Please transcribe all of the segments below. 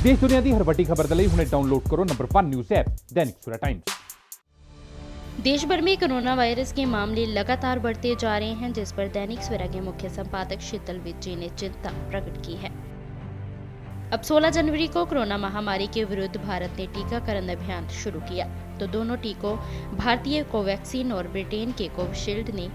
देश दुनिया की हर वड्डी खबर दे हुणे डाउनलोड करो number 1 news app Dainik Savera times. देश भर में कोरोना वायरस के मामले लगातार बढ़ते जा रहे हैं, जिस पर दैनिक सवेरा के मुख्य संपादक शीतल विजय ने चिंता प्रकट की है। अब 16 जनवरी को कोरोना महामारी के विरुद्ध भारत ने टीकाकरण अभियान शुरू किया, तो दोनों टीकों भारतीय कोवैक्सीन और ब्रिटेन के कोविशील्ड ने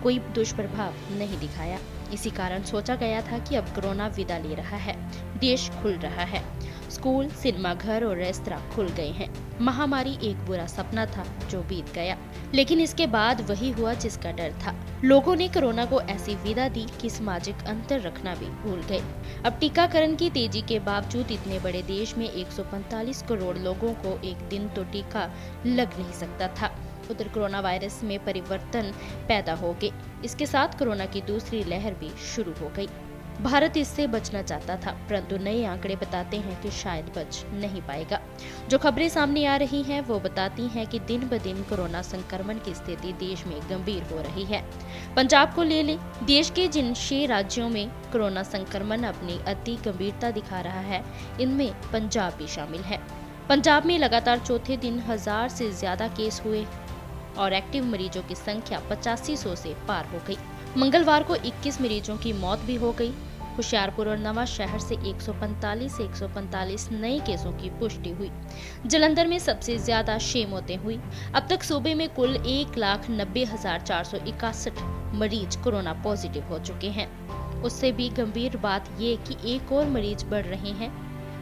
कोई दुष्प्रभाव नहीं दिखाया। इसी कारण सोचा गया था कि अब कोरोना विदा ले रहा है, देश खुल रहा है, स्कूल, सिनेमाघर और रेस्तरां खुल गए हैं। महामारी एक बुरा सपना था जो बीत गया, लेकिन इसके बाद वही हुआ जिसका डर था। लोगों ने कोरोना को ऐसी विदा दी कि सामाजिक अंतर रखना भी भूल गए। अब टीकाकरण की तेजी के बावजूद इतने बड़े देश में 145 करोड़ लोगों को एक दिन तो टीका लग नहीं सकता था। उधर कोरोना वायरस में परिवर्तन पैदा हो गए। इसके साथ कोरोना की दूसरी लहर भी शुरू हो गई। भारत इससे बचना चाहता था, परंतु नए आंकड़े बताते हैं कि शायद बच नहीं पाएगा। जो खबरें सामने आ रही हैं वो बताती हैं कि दिन ब दिन कोरोना संक्रमण की स्थिति देश में गंभीर हो रही है। पंजाब को ले लें, देश के जिन 6 राज्यों में कोरोना संक्रमण अपनी अति गंभीरता दिखा रहा है, इनमें पंजाब भी शामिल है। पंजाब में लगातार चौथे दिन 1000 से ज्यादा केस हुए और एक्टिव मरीजों की संख्या 8500 से पार हो गई। मंगलवार को 21 मरीजों की मौत भी हो गई। होशियारपुर और नवा शहर से 145 नए केसों की पुष्टि हुई। जलंधर में सबसे ज्यादा 6 मौतें हुई। अब तक सूबे में कुल 1,90,461 मरीज कोरोना पॉजिटिव हो चुके हैं। उससे भी गंभीर बात ये कि एक और मरीज बढ़ रहे हैं।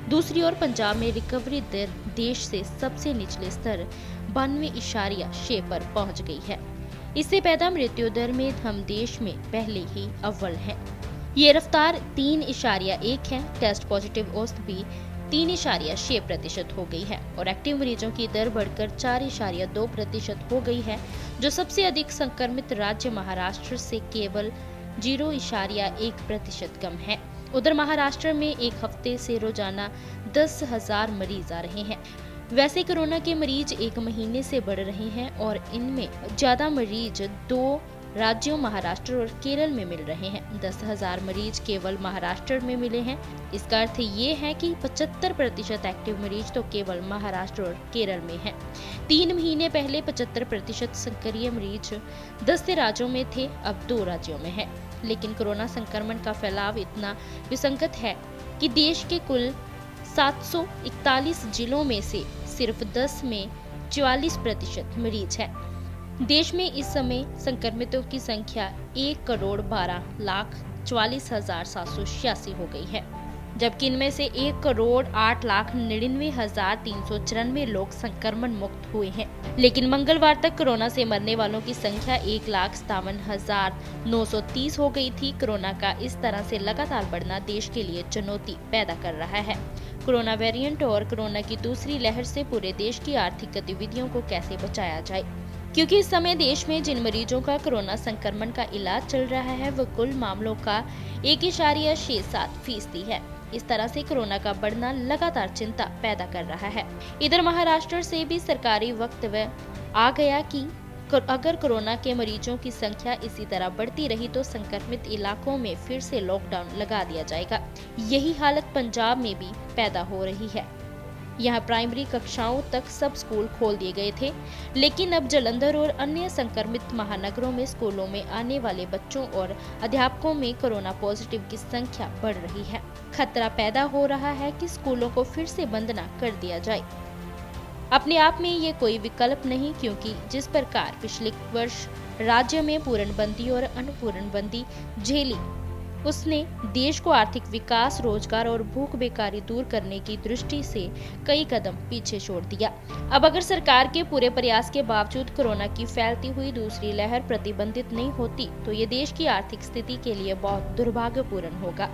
दूसरी ओर पंजाब में रिकवरी दर देश से सबसे निचले स्तर 92.6 पर पहुंच गई है। इससे पैदा मृत्यु दर में हम देश में पहले ही अव्वल हैं। ये रफ्तार 3.1 है। टेस्ट पॉजिटिव औसत भी 3.6% हो गई है और एक्टिव मरीजों की दर बढ़कर 4.2% हो गई है, जो सबसे अधिक संक्रमित राज्य महाराष्ट्र से केवल 0.1% कम है। उधर महाराष्ट्र में एक हफ्ते से रोजाना 10,000 मरीज आ रहे हैं। वैसे कोरोना के मरीज एक महीने से बढ़ रहे हैं और इनमें ज्यादा मरीज 2 राज्यों महाराष्ट्र और केरल में मिल रहे हैं। 10,000 मरीज केवल महाराष्ट्र में मिले हैं। इसका अर्थ ये है कि 75% एक्टिव मरीज तो केवल महाराष्ट्र और केरल में हैं। 3 महीने पहले 75% सक्रिय मरीज 10 राज्यों में थे, अब 2 राज्यों में है। लेकिन कोरोना संक्रमण का फैलाव इतना विसंगत है कि देश के कुल 741 जिलों में से सिर्फ 10 में 44% मरीज हैं। देश में इस समय संक्रमितों की संख्या 1,12,44,786 हो गई है, जबकि इनमें से 1,08,99,394 लोग संक्रमण मुक्त हुए हैं। लेकिन मंगलवार तक कोरोना से मरने वालों की संख्या 1,57,930 हो गई थी। कोरोना का इस तरह से लगातार बढ़ना देश के लिए चुनौती पैदा कर रहा है। कोरोना वेरिएंट और कोरोना की दूसरी लहर से पूरे देश की आर्थिक गतिविधियों को कैसे बचाया जाए, क्योंकि इस समय देश में जिन मरीजों का कोरोना संक्रमण का इलाज चल रहा है वह कुल मामलों का 1.67% है। इस तरह से कोरोना का बढ़ना लगातार चिंता पैदा कर रहा है। इधर महाराष्ट्र से भी सरकारी वक्तव्य आ गया कि अगर कोरोना के मरीजों की संख्या इसी तरह बढ़ती रही तो संक्रमित इलाकों में फिर से लॉकडाउन लगा दिया जाएगा। यही हालत पंजाब में भी पैदा हो रही है। यहाँ प्राइमरी कक्षाओं तक सब स्कूल खोल दिए गए थे, लेकिन अब जलंधर और अन्य संक्रमित महानगरों में स्कूलों में आने वाले बच्चों और अध्यापकों में कोरोना पॉजिटिव की संख्या बढ़ रही है। खतरा पैदा हो रहा है कि स्कूलों को फिर से बंद न कर दिया जाए। अपने आप में ये कोई विकल्प नहीं, क्योंकि जिस प्रकार पिछले वर्ष राज्य में पूर्णबंदी और अनुपूर्णबंदी झेली, उसने देश को आर्थिक विकास, रोजगार और भूख बेकारी दूर करने की दृष्टि से कई कदम पीछे छोड़ दिया। अब अगर सरकार के पूरे प्रयास के बावजूद कोरोना की फैलती हुई दूसरी लहर प्रतिबंधित नहीं होती तो ये देश की आर्थिक स्थिति के लिए बहुत दुर्भाग्यपूर्ण होगा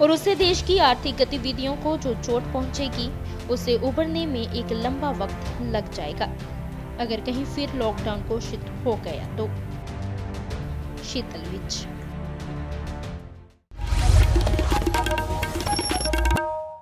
और उससे देश की आर्थिक गतिविधियों को जो चोट पहुंचेगी, उससे उबरने में एक लंबा वक्त लग जाएगा अगर कहीं फिर लॉकडाउन घोषित हो गया तो। शीतल विज।